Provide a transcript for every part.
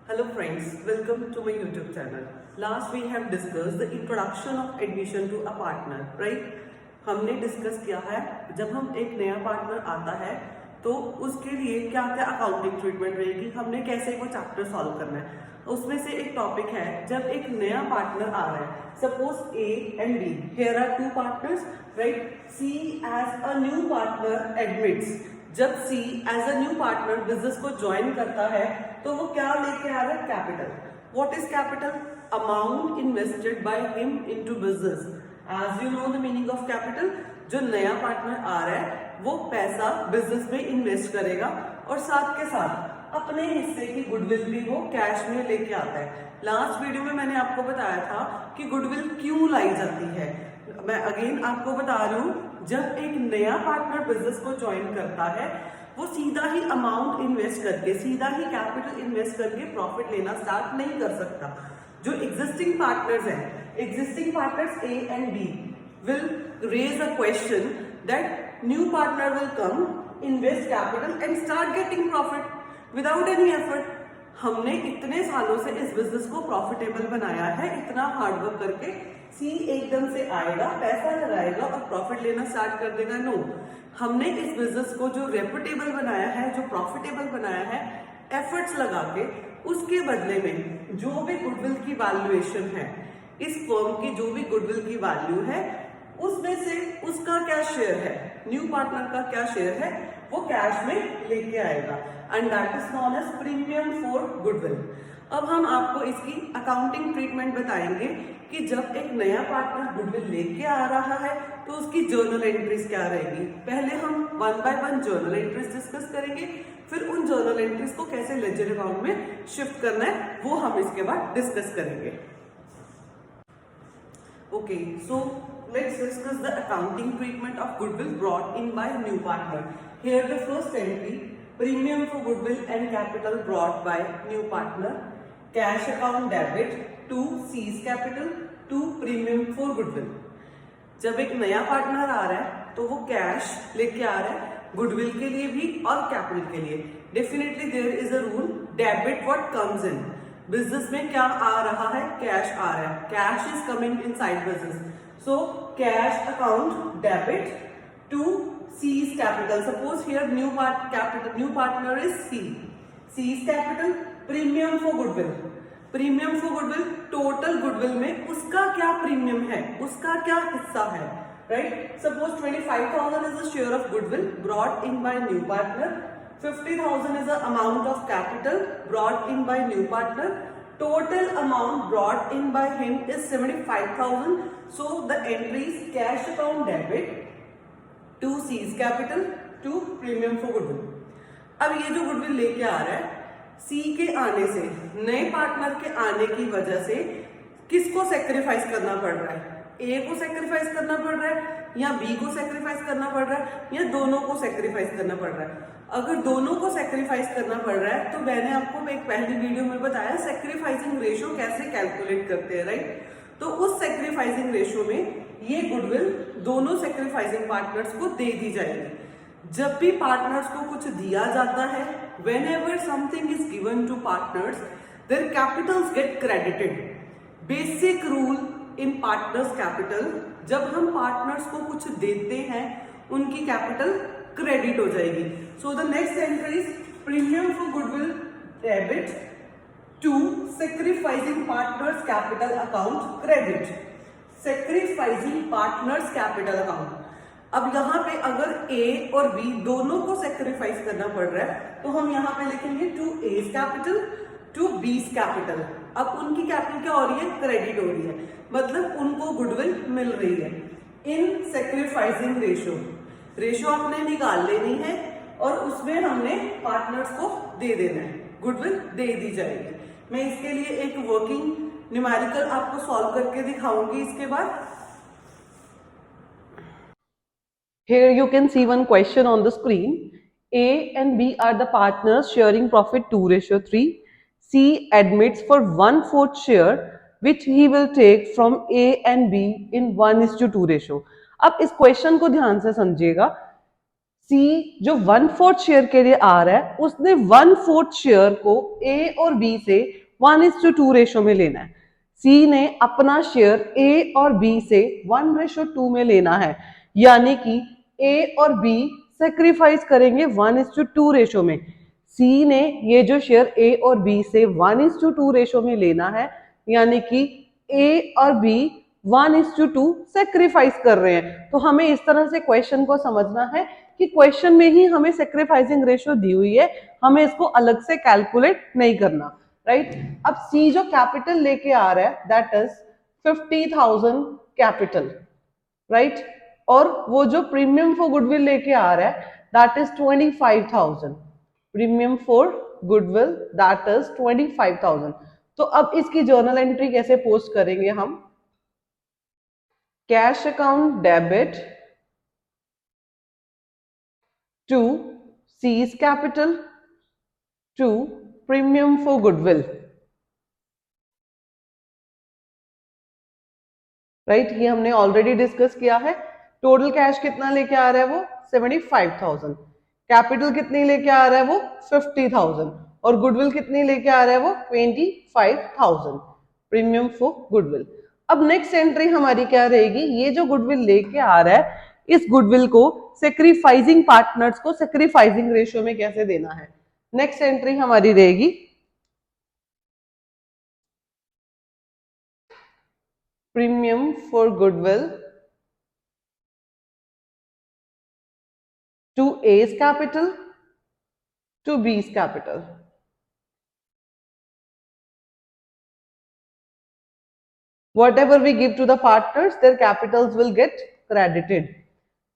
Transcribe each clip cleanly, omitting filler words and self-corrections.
Hello friends, welcome to my YouTube channel. Last we have discussed the introduction of admission to a partner, right? हमने discuss किया है जब हम एक नया पार्टनर आता है तो उसके लिए क्या क्या अकाउंटिंग ट्रीटमेंट रहेगी, हमने कैसे वो चैप्टर सॉल्व करना है। उसमें से एक टॉपिक है जब एक नया पार्टनर आ रहा है, suppose A and B, here are two partners, right? C as a new partner admits, जब C as a new partner business को ज्वाइन करता है तो वो क्या लेके आ रहा है? Capital. What is capital? Amount invested by him into business. As you know the meaning of capital, जो नया पार्टनर आ रहा है वो पैसा बिजनेस में इन्वेस्ट करेगा और साथ के साथ अपने हिस्से की गुडविल भी वो कैश में लेके आता है। लास्ट वीडियो में मैंने आपको बताया था कि गुडविल क्यों लाई जाती है। मैं अगेन आपको बता रही हूँ, जब एक नया पार्टनर बिजनेस को ज्वाइन करता है वो सीधा ही अमाउंट इन्वेस्ट करके, सीधा ही कैपिटल इन्वेस्ट करके प्रॉफिट लेना स्टार्ट नहीं कर सकता। जो एग्जिस्टिंग पार्टनर्स हैं, existing partners A and B will raise a question that new partner will come, invest capital and start getting profit without any effort. हमने इतने सालों से इस बिजनेस को प्रॉफिटेबल बनाया है, इतना हार्डवर्क करके सी एकदम से आएगा, पैसा लगाएगा और प्रॉफिट लेना स्टार्ट कर देगा? नो, हमने इस बिजनेस को जो रेपुटेबल बनाया है, जो प्रॉफिटेबल बनाया है, एफर्ट्स लगा के, उसके बदले में जो भी गुडविल की वैल्यूएशन है, इस फर्म की जो भी गुडविल की वैल्यू है, उसमें से उसका क्या शेयर है, न्यू पार्टनर का क्या शेयर है, वो कैश में लेके आएगा and that is known as premium for goodwill. अब हम आपको इसकी अकाउंटिंग ट्रीटमेंट बताएंगे कि जब एक नया पार्टनर गुडविल लेके आ रहा है तो उसकी जर्नल एंट्रीज क्या रहेगी। पहले हम one by one journal entries discuss करेंगे, फिर उन जर्नल एंट्रीज को कैसे लेजर अकाउंट में शिफ्ट करना है वो हम इसके बाद डिस्कस करेंगे। Okay, so let's discuss the accounting treatment of goodwill brought in by new partner. Here the first entry, premium for goodwill and capital brought by new partner, cash account debit to seize capital to premium for goodwill. जब एक नया partner आ रहा है तो वो cash लेके आ रहा है, गुडविल के लिए भी और कैपिटल के लिए। Definitely there is a rule, debit what comes in. Business में क्या आ रहा है? कैश आ रहा है, cash is coming inside business, so cash account debit to C's capital. Suppose here new partner is C, C's capital, premium for goodwill. Premium for goodwill, total goodwill में उसका क्या प्रीमियम है, उसका क्या हिस्सा है, right? Suppose 25,000 is the share of goodwill brought in by new partner, 50,000 is the amount of capital brought in by new partner. Total amount brought in by him is 75,000. So the entry is cash account debit to seize capital to premium for goodwill. अब ये जो goodwill लेके आ रहा है, सी के आने से, नए पार्टनर के आने की वजह से किसको सेक्रीफाइस करना पड़ रहा है? ए को सेक्रीफाइस करना पड़ रहा है या बी को सेक्रीफाइस करना पड़ रहा है या दोनों को सेक्रीफाइस करना पड़ रहा है? अगर दोनों को सेक्रीफाइस करना पड़ रहा है तो मैंने आपको एक पहली वीडियो में बताया सेक्रीफाइसिंग रेशियो कैसे कैलकुलेट करते हैं, राइट? तो उस सेक्रीफाइसिंग रेशियो में ये गुडविल दोनों सेक्रीफाइसिंग पार्टनर्स को दे दी जाएगी। जब भी पार्टनर्स को कुछ दिया जाता है, whenever something is given to partners, their capitals get credited. Basic rule in partners capital, जब हम पार्टनर्स को कुछ देते हैं उनकी कैपिटल क्रेडिट हो जाएगी। So the next entry is premium for goodwill debit to sacrificing partners capital account credit. Sacrificing partners capital account. अब यहाँ पे अगर ए और बी दोनों को सेक्रीफाइस करना पड़ रहा है तो हम यहाँ पे लिखेंगे to A's capital to B's capital. अब उनकी कैपिटल क्या हो रही है? क्रेडिट हो रही है, मतलब उनको गुडविल मिल रही है। इन सेक्रीफाइसिंग रेशियो आपने निकाल लेनी है और उसमें हमने पार्टनर्स को दे देना है, गुडविल दे दी जाएगी। मैं इसके लिए एक वर्किंग न्यूमेरिकल आपको सॉल्व करके दिखाऊंगी इसके बाद। Here you can see one question on the screen. A and B are the partners sharing profit 2:3. C admits for 1/4 share which he will take from A and B in 1:2 ratio. अब इस question को ध्यान से समझिएगा। सी जो 1/4 share के लिए आ रहा है उसने 1/4 शेयर को ए और बी से 1:2 रेशो में लेना है। सी ने अपना शेयर ए और बी से 1:2 में लेना है, यानी कि ए और बी सेक्रीफाइस करेंगे 1:2 रेशो में। सी ने ये जो शेयर ए और बी से 1:2 रेशो में लेना है, यानी कि ए और बी 1:2 सेक्रीफाइस कर रहे हैं। तो हमें इस तरह से क्वेश्चन को समझना है कि क्वेश्चन में ही हमें सेक्रीफाइसिंग रेशियो दी हुई है, हमें इसको अलग से कैलकुलेट नहीं करना, राइट। अब सी जो कैपिटल लेके आ रहा है दैट इज 50,000 कैपिटल, राइट, और वो जो प्रीमियम फॉर गुडविल लेके आ रहा है that is 25,000। Premium for goodwill that is 25,000। तो अब इसकी जर्नल एंट्री कैसे पोस्ट करेंगे हम? Cash account debit to C's capital to premium for goodwill, right. ये हमने ऑलरेडी डिस्कस किया है। टोटल कैश कितना लेके आ रहा है वो 75,000, कैपिटल कितनी लेके आ रहा है वो 50,000, और गुडविल कितनी लेके आ रहा है वो 25,000, प्रीमियम फॉर गुडविल। अब नेक्स्ट एंट्री हमारी क्या रहेगी? ये जो गुडविल लेके आ रहा है इस गुडविल को सेक्रीफाइसिंग पार्टनर्स को सेक्रीफाइसिंग रेशियो में कैसे देना है? नेक्स्ट एंट्री हमारी रहेगी premium for goodwill to A's capital to B's capital. Whatever we give to the partners, their capitals will get credited.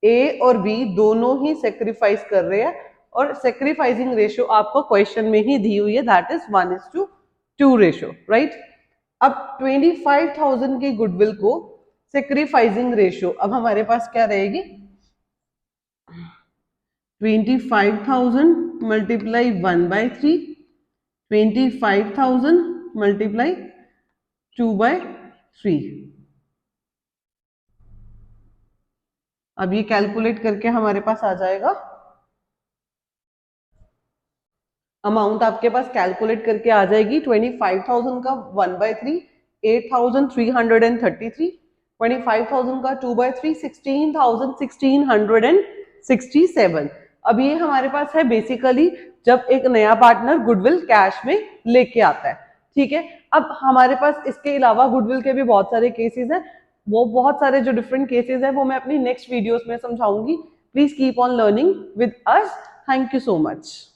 A और B दोनों ही सेक्रीफाइस कर रहे हैं और सेक्रीफाइसिंग रेशियो आपको क्वेश्चन में ही दी हुई है, दैट इज 1:2 रेशियो, राइट। अब 25,000 की गुडविल को सेक्रीफाइसिंग रेशियो अब हमारे पास क्या रहेगी? 25,000 मल्टीप्लाई 1/3, 25,000 मल्टीप्लाई 2/3। अब ये कैलकुलेट करके हमारे पास आ जाएगा अमाउंट, आपके पास कैलकुलेट करके आ जाएगी 25,000 का 1/3 8,333, 25,000 का 2/3 16,167। अब ये हमारे पास है बेसिकली जब एक नया पार्टनर गुडविल कैश में लेके आता है, ठीक है। अब हमारे पास इसके अलावा गुडविल के भी बहुत सारे केसेस हैं, वो बहुत सारे जो डिफरेंट केसेस हैं वो मैं अपनी नेक्स्ट वीडियोस में समझाऊंगी। Please keep on learning with us. Thank you so much.